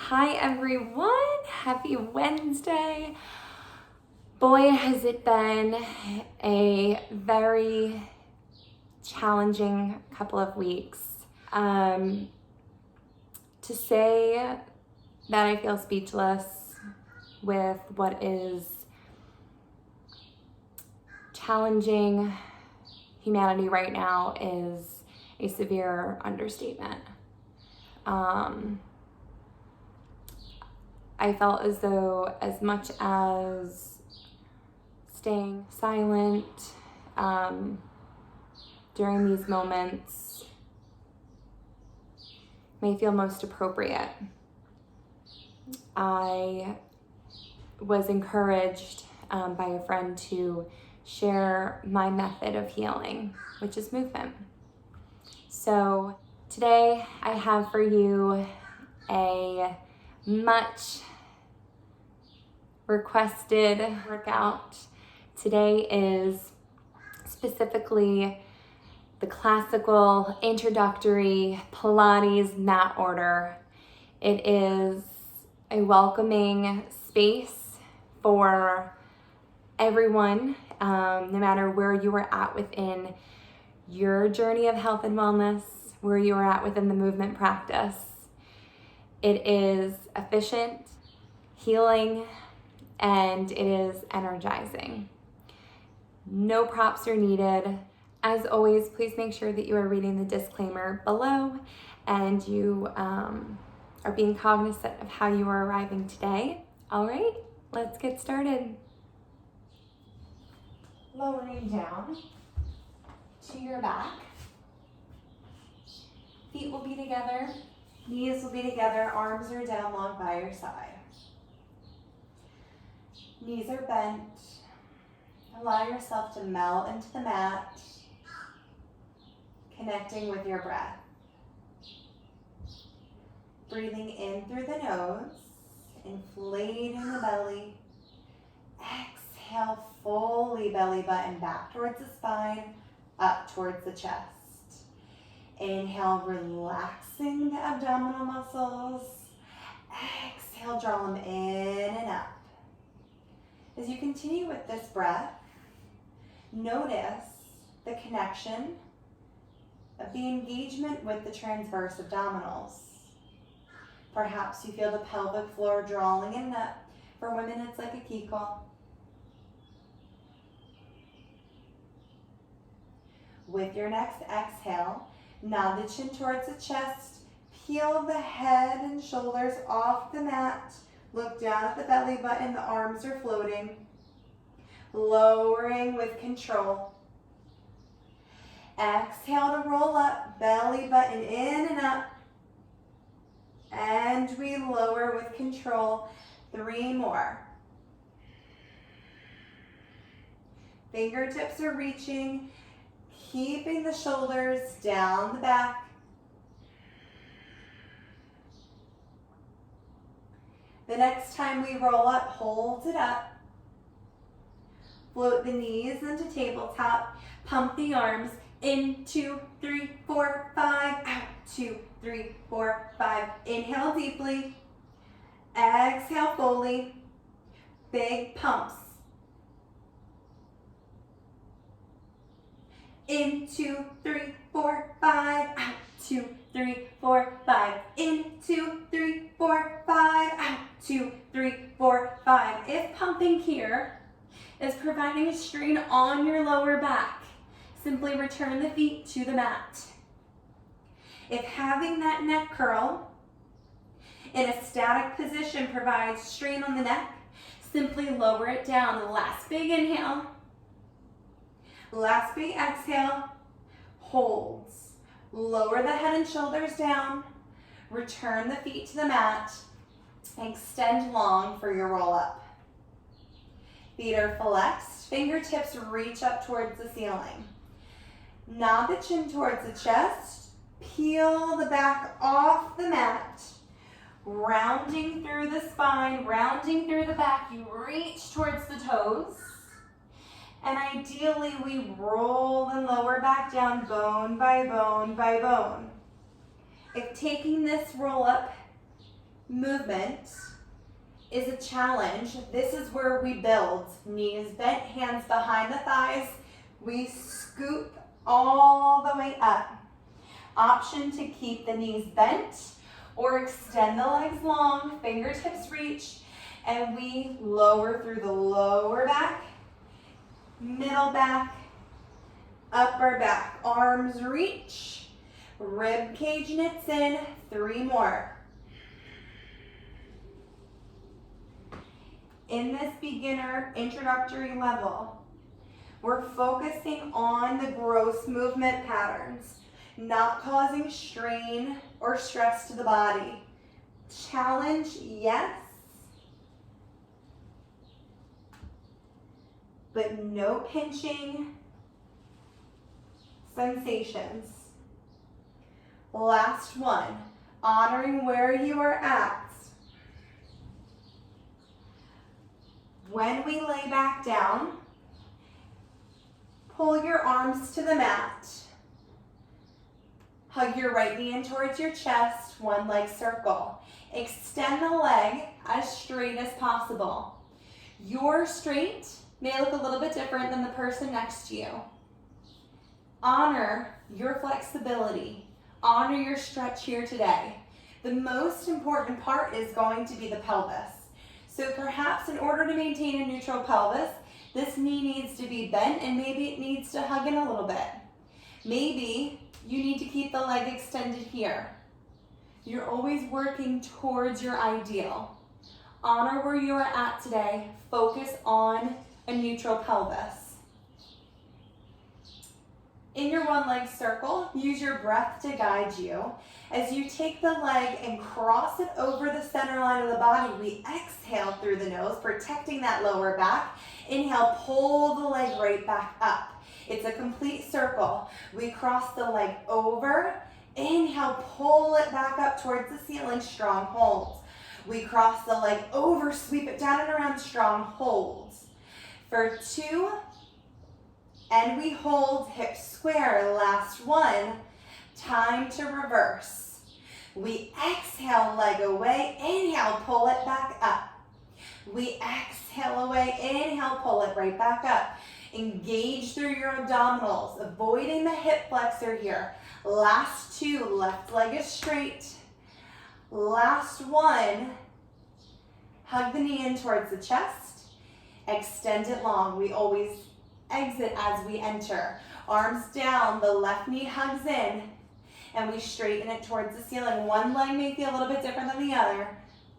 Hi everyone, happy Wednesday. Boy, has it been a very challenging couple of weeks. To say that I feel speechless with what is challenging humanity right now is a severe understatement. I felt as though, as much as staying silent during these moments may feel most appropriate, I was encouraged by a friend to share my method of healing, which is movement. So today I have for you a much requested workout. Today is specifically the classical introductory Pilates mat order. It is a welcoming space for everyone, no matter where you are at within your journey of health and wellness, where you are at within the movement practice. It is efficient, healing, and it is energizing. No props are needed. As always, please make sure that you are reading the disclaimer below and you are being cognizant of how you are arriving today. All right, let's get started. Lowering down to your back. Feet will be together, knees will be together, arms are down long by your side. Knees are bent. Allow yourself to melt into the mat, connecting with your breath. Breathing in through the nose, inflating the belly. Exhale, fully belly button back towards the spine, up towards the chest. Inhale, relaxing the abdominal muscles. Exhale, draw them in and up. As you continue with this breath, notice the connection of the engagement with the transverse abdominals. Perhaps you feel the pelvic floor drawing in and up. For women, it's like a kegel. With your next exhale, nod the chin towards the chest, peel the head and shoulders off the mat, look down at the belly button, the arms are floating, lowering with control. Exhale to roll up, belly button in and up, and we lower with control. 3 more. Fingertips are reaching, keeping the shoulders down the back. The next time we roll up, hold it up. Float the knees into tabletop. Pump the arms. In, 2, 3, 4, 5. Out, 2, 3, 4, 5. Inhale deeply. Exhale fully. Big pumps. In, 2, 3, 4, 5. Out, 2, 3, 4, 5. In, 2, 3, 4, 5. Out, 2, 3, 4, 5. If pumping here is providing a strain on your lower back, simply return the feet to the mat. If having that neck curl in a static position provides strain on the neck, simply lower it down. Last big inhale. Last big exhale. Holds. Lower the head and shoulders down. Return the feet to the mat. Extend long for your roll up. Feet are flexed. Fingertips reach up towards the ceiling. Nod the chin towards the chest. Peel the back off the mat. Rounding through the spine, rounding through the back. You reach towards the toes. And ideally, we roll the lower back down bone by bone by bone. If taking this roll up movement is a challenge. This is where we build. Knees bent, hands behind the thighs. We scoop all the way up. Option to keep the knees bent or extend the legs long, fingertips reach, and we lower through the lower back, middle back, upper back. Arms reach, rib cage knits in, 3 more. In this beginner introductory level, we're focusing on the gross movement patterns, not causing strain or stress to the body. Challenge, yes, but no pinching sensations. Last one, honoring where you are at. When we lay back down, pull your arms to the mat. Hug your right knee in towards your chest, one leg circle. Extend the leg as straight as possible. Your straight may look a little bit different than the person next to you. Honor your flexibility. Honor your stretch here today. The most important part is going to be the pelvis. So perhaps in order to maintain a neutral pelvis, this knee needs to be bent and maybe it needs to hug in a little bit. Maybe you need to keep the leg extended here. You're always working towards your ideal. Honor where you are at today. Focus on a neutral pelvis. In your one leg circle, use your breath to guide you. As you take the leg and cross it over the center line of the body, we exhale through the nose, protecting that lower back. Inhale, pull the leg right back up. It's a complete circle. We cross the leg over. Inhale, pull it back up towards the ceiling, strong holds. We cross the leg over, sweep it down and around, strong holds. For 2, and we hold, hips square. Last one, time to reverse. We exhale, leg away. Inhale, pull it back up. We exhale away. Inhale, pull it right back up. Engage through your abdominals, avoiding the hip flexor here. Last 2, left leg is straight. Last one, hug the knee in towards the chest. Extend it long. We always exit as we enter. Arms down, the left knee hugs in, and we straighten it towards the ceiling. One leg may feel a little bit different than the other.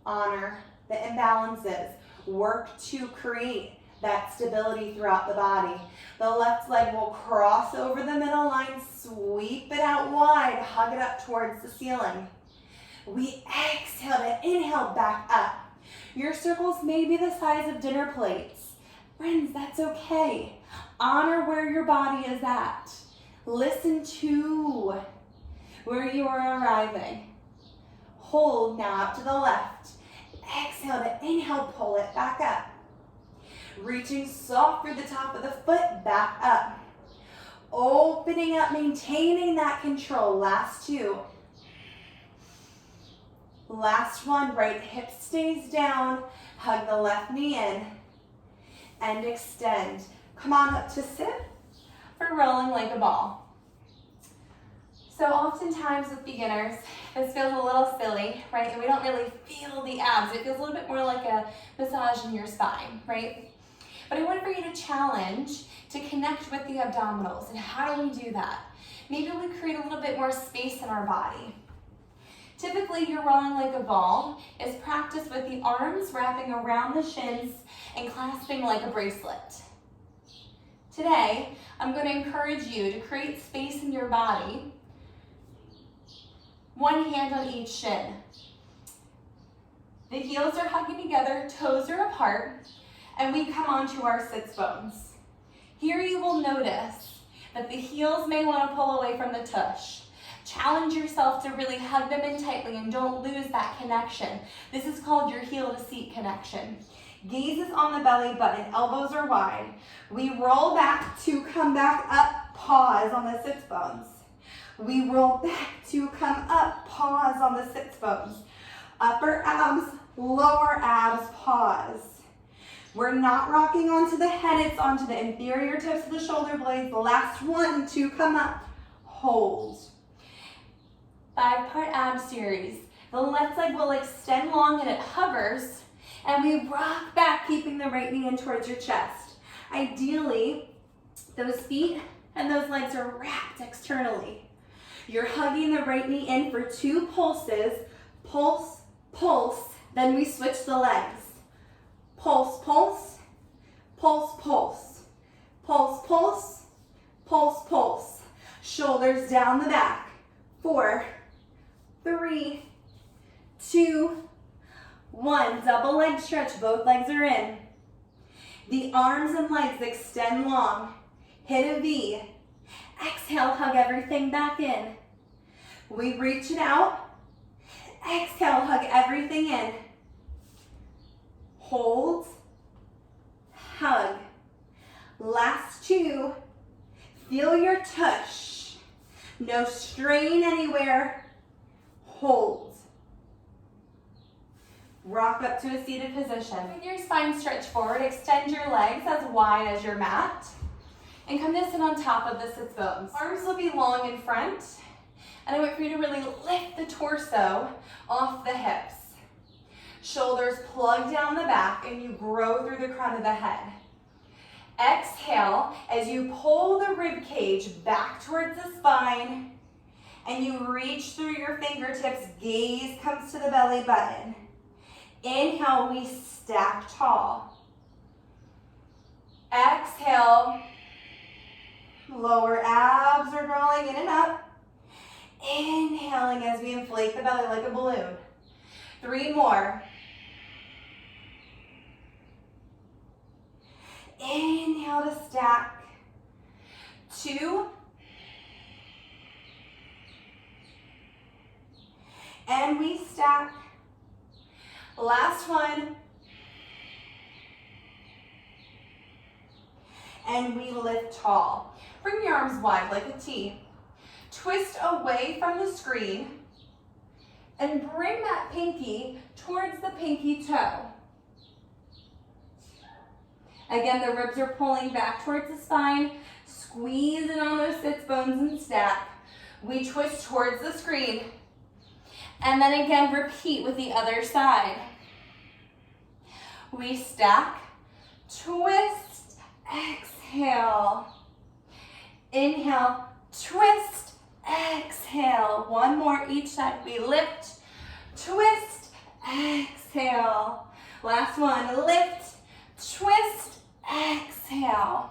Honor the imbalances. Work to create that stability throughout the body. The left leg will cross over the middle line, sweep it out wide, hug it up towards the ceiling. We exhale to inhale back up. Your circles may be the size of dinner plates. Friends, that's okay. Honor where your body is at. Listen to where you are arriving. Hold now up to the left. Exhale to inhale, pull it back up. Reaching soft through the top of the foot, back up. Opening up, maintaining that control. Last 2. Last one, right hip stays down. Hug the left knee in and extend. Come on up to sit for rolling like a ball. So oftentimes with beginners, this feels a little silly, right? And we don't really feel the abs. It feels a little bit more like a massage in your spine, right? But I want for you to challenge to connect with the abdominals. And how do we do that? Maybe we create a little bit more space in our body. Typically, your rolling like a ball is practice with the arms wrapping around the shins and clasping like a bracelet. Today, I'm going to encourage you to create space in your body. One hand on each shin. The heels are hugging together, toes are apart, and we come onto our sits bones. Here you will notice that the heels may want to pull away from the tush. Challenge yourself to really hug them in tightly and don't lose that connection. This is called your heel to seat connection. Gaze is on the belly button, elbows are wide. We roll back to come back up, pause on the sits bones. We roll back to come up, pause on the sits bones. Upper abs, lower abs, pause. We're not rocking onto the head, it's onto the inferior tips of the shoulder blades. The last 1, 2, come up, hold. 5-part ab series. The left leg will extend long and it hovers, and we rock back, keeping the right knee in towards your chest. Ideally, those feet and those legs are wrapped externally. You're hugging the right knee in for 2 pulses, pulse, pulse, then we switch the legs. Pulse, pulse, pulse, pulse, pulse, pulse, pulse, pulse. Shoulders down the back. 4, 3, 2, 1. Double leg stretch, both legs are in. The arms and legs extend long. Hit a V. Exhale, hug everything back in. We reach it out. Exhale, hug everything in. Hold, hug. Last 2. Feel your tush. No strain anywhere. Hold. Rock up to a seated position. With your spine stretch forward, extend your legs as wide as your mat. And come to sit on top of the sits bones. Arms will be long in front. And I want for you to really lift the torso off the hips. Shoulders plug down the back and you grow through the crown of the head. Exhale as you pull the rib cage back towards the spine and you reach through your fingertips, gaze comes to the belly button. Inhale, we stack tall. Exhale, lower abs are drawing in and up. Inhaling as we inflate the belly like a balloon. 3 more. Inhale to stack. 2. And we stack. Last 1. And we lift tall. Bring your arms wide like a T. Twist away from the screen and bring that pinky towards the pinky toe. Again, the ribs are pulling back towards the spine. Squeeze in on those sits bones and stack. We twist towards the screen. And then again, repeat with the other side. We stack, twist, exhale. Inhale, twist, exhale. 1 more each side. We lift, twist, exhale. Last 1, lift, twist, exhale.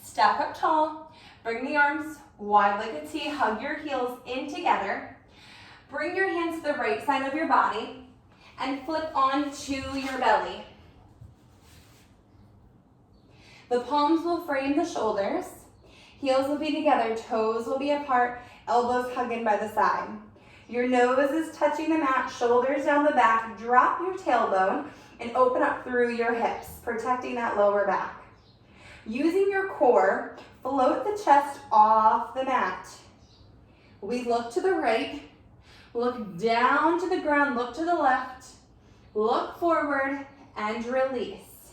Stack up tall. Bring the arms wide like a T. Hug your heels in together. Bring your hands to the right side of your body and flip onto your belly. The palms will frame the shoulders. Heels will be together, toes will be apart, elbows hugging by the side. Your nose is touching the mat, shoulders down the back. Drop your tailbone and open up through your hips, protecting that lower back. Using your core, float the chest off the mat. We look to the right, look down to the ground, look to the left, look forward, and release.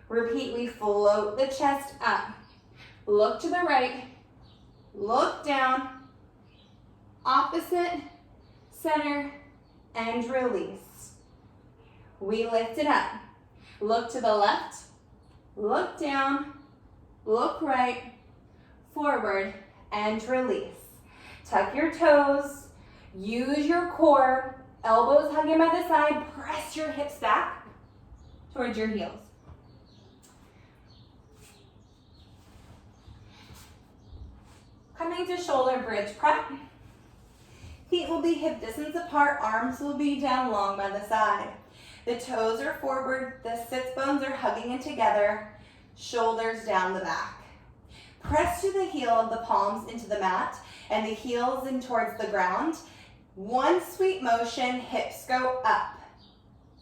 Repeat, we float the chest up. Look to the right, look down, opposite, center, and release. We lift it up. Look to the left, look down, look right, forward, and release. Tuck your toes, use your core, elbows hugging by the side, press your hips back towards your heels. Coming to shoulder bridge prep. Feet will be hip distance apart, arms will be down long by the side. The toes are forward, the sits bones are hugging in together, shoulders down the back. Press to the heel of the palms into the mat and the heels in towards the ground. 1 sweep motion, hips go up.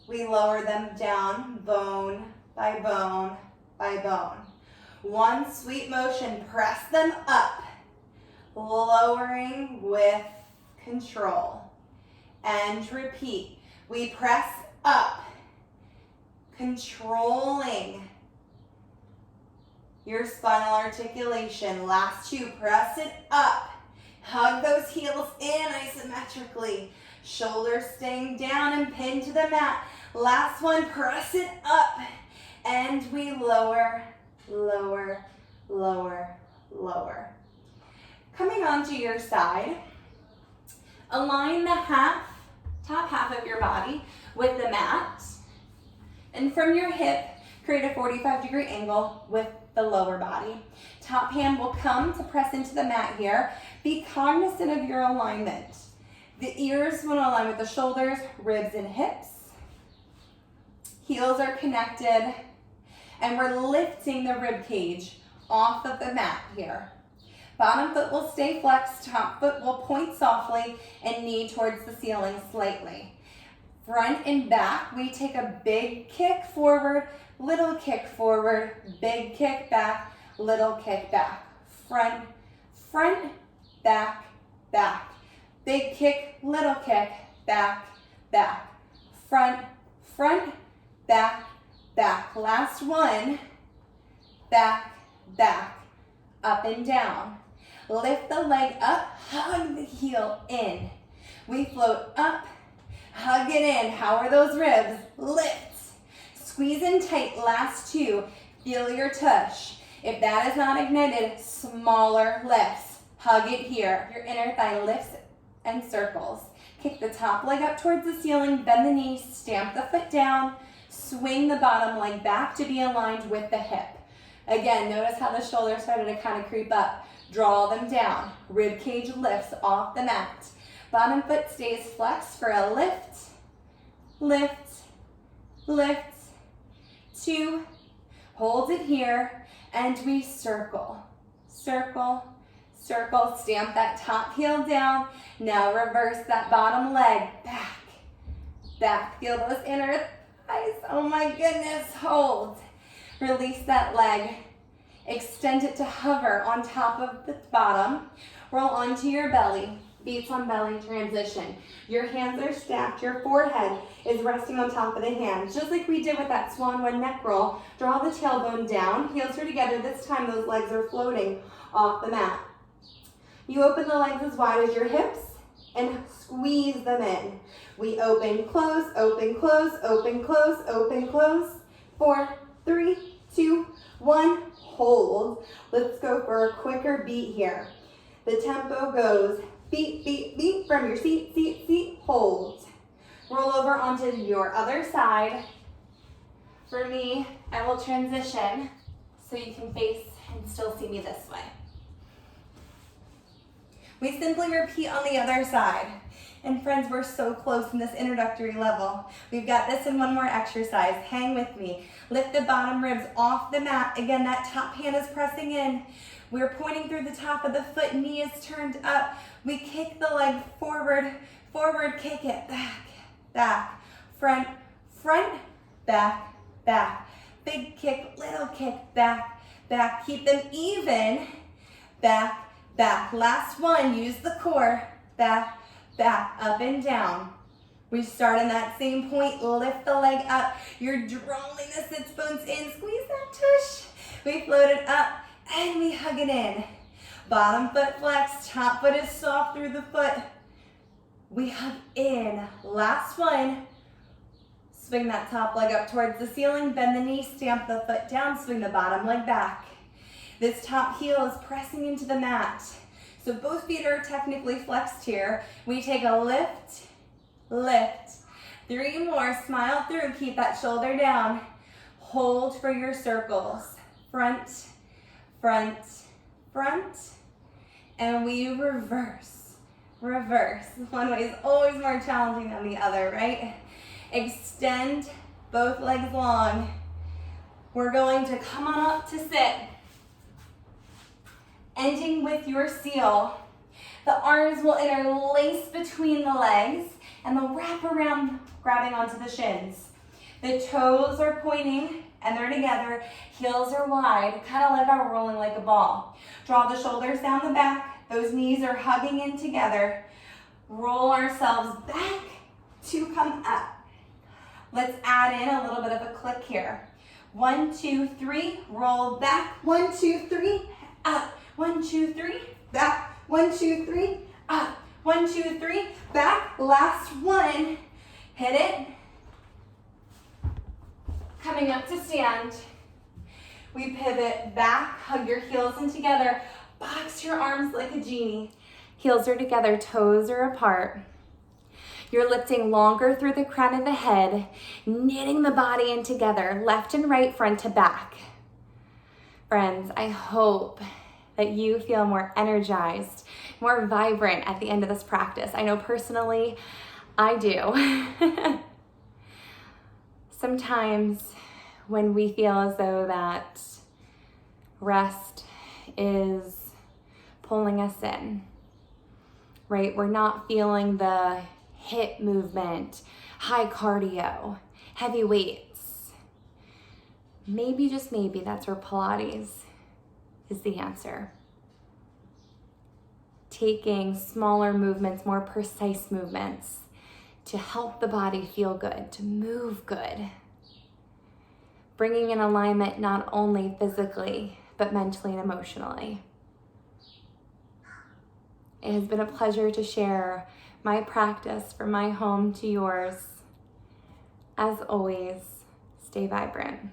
We lower them down, bone by bone by bone. 1 sweep motion, press them up. Lowering with control. and repeat. We press up, controlling your spinal articulation. Last two, press it up. Hug those heels in isometrically. Shoulders staying down and pinned to the mat. Last one, press it up. And we lower, lower, lower, lower. Coming onto your side, align the top half of your body with the mat. And from your hip, create a 45-degree angle with the lower body. Top hand will come to press into the mat here. Be cognizant of your alignment. The ears want to align with the shoulders, ribs, and hips. Heels are connected, and we're lifting the rib cage off of the mat here. Bottom foot will stay flexed, top foot will point softly, and knee towards the ceiling slightly. Front and back, we take a big kick forward, little kick forward, big kick back, little kick back. Front, front, back, back. Big kick, little kick, back, back. Front, front, back, back. Last one, back, back, up and down. Lift the leg up, hug the heel in. We float up, hug it in. How are those ribs? Lift. Squeeze in tight. Last two. Feel your tush. If that is not ignited, smaller lifts. Hug it here. Your inner thigh lifts and circles. Kick the top leg up towards the ceiling, bend the knees, stamp the foot down, swing the bottom leg back to be aligned with the hip. Again, notice how the shoulders started to kind of creep up. Draw them down. Rib cage lifts off the mat. Bottom foot stays flexed for a lift, lift, lift. Two, hold it here, and we circle, circle, circle. Stamp that top heel down. Now reverse that bottom leg, back, back. Feel those inner thighs. Oh my goodness, hold. Release that leg. Extend it to hover on top of the bottom. Roll onto your belly. Beats on belly transition. Your hands are stacked. Your forehead is resting on top of the hands. Just like we did with that swan one neck roll. Draw the tailbone down. Heels are together. This time those legs are floating off the mat. You open the legs as wide as your hips and squeeze them in. We open, close, open, close, open, close, open, close. 4, 3, 2, 1. Hold. Let's go for a quicker beat here. The tempo goes beat, beat, beat from your seat, seat, seat, hold. Roll over onto your other side. For me, I will transition so you can face and still see me this way. We simply repeat on the other side. And friends, we're so close in this introductory level. We've got this and one more exercise. Hang with me. Lift the bottom ribs off the mat. Again, that top hand is pressing in. We're pointing through the top of the foot, knee is turned up. We kick the leg forward, forward, kick it, back, back, front, front, back, back. Big kick, little kick, back, back. Keep them even, back, back. Last one, use the core, back, back, up and down. We start in that same point, lift the leg up. You're drawing the sits bones in, squeeze that tush. We float it up and we hug it in. Bottom foot flex, top foot is soft through the foot. We hug in. Last one. Swing that top leg up towards the ceiling, bend the knee, stamp the foot down, swing the bottom leg back. This top heel is pressing into the mat. So both feet are technically flexed here. We take a lift, lift. 3 more, smile through, keep that shoulder down. Hold for your circles. Front, front, front. And we reverse, reverse. One way is always more challenging than the other, right? Extend both legs long. We're going to come on up to sit. Ending with your seal. The arms will interlace between the legs and they'll wrap around, grabbing onto the shins. The toes are pointing and they're together. Heels are wide, kind of like I'm rolling like a ball. Draw the shoulders down the back. Those knees are hugging in together. Roll ourselves back 2 come up. Let's add in a little bit of a click here. 1, 2, 3, roll back. 1, 2, 3, up. 1, 2, 3, back. 1, 2, 3, up. 1, 2, 3, back. Last one. Hit it. Coming up to stand. We pivot back, hug your heels in together. Box your arms like a genie. Heels are together, toes are apart. You're lifting longer through the crown of the head, knitting the body in together, left and right, front to back. Friends, I hope that you feel more energized, more vibrant at the end of this practice. I know personally, I do. Sometimes when we feel as though that rest is pulling us in, right? We're not feeling the hip movement, high cardio, heavy weights. Maybe, just maybe, that's where Pilates is the answer. Taking smaller movements, more precise movements to help the body feel good, to move good. Bringing in alignment not only physically, but mentally and emotionally. It has been a pleasure to share my practice from my home to yours. As always, stay vibrant.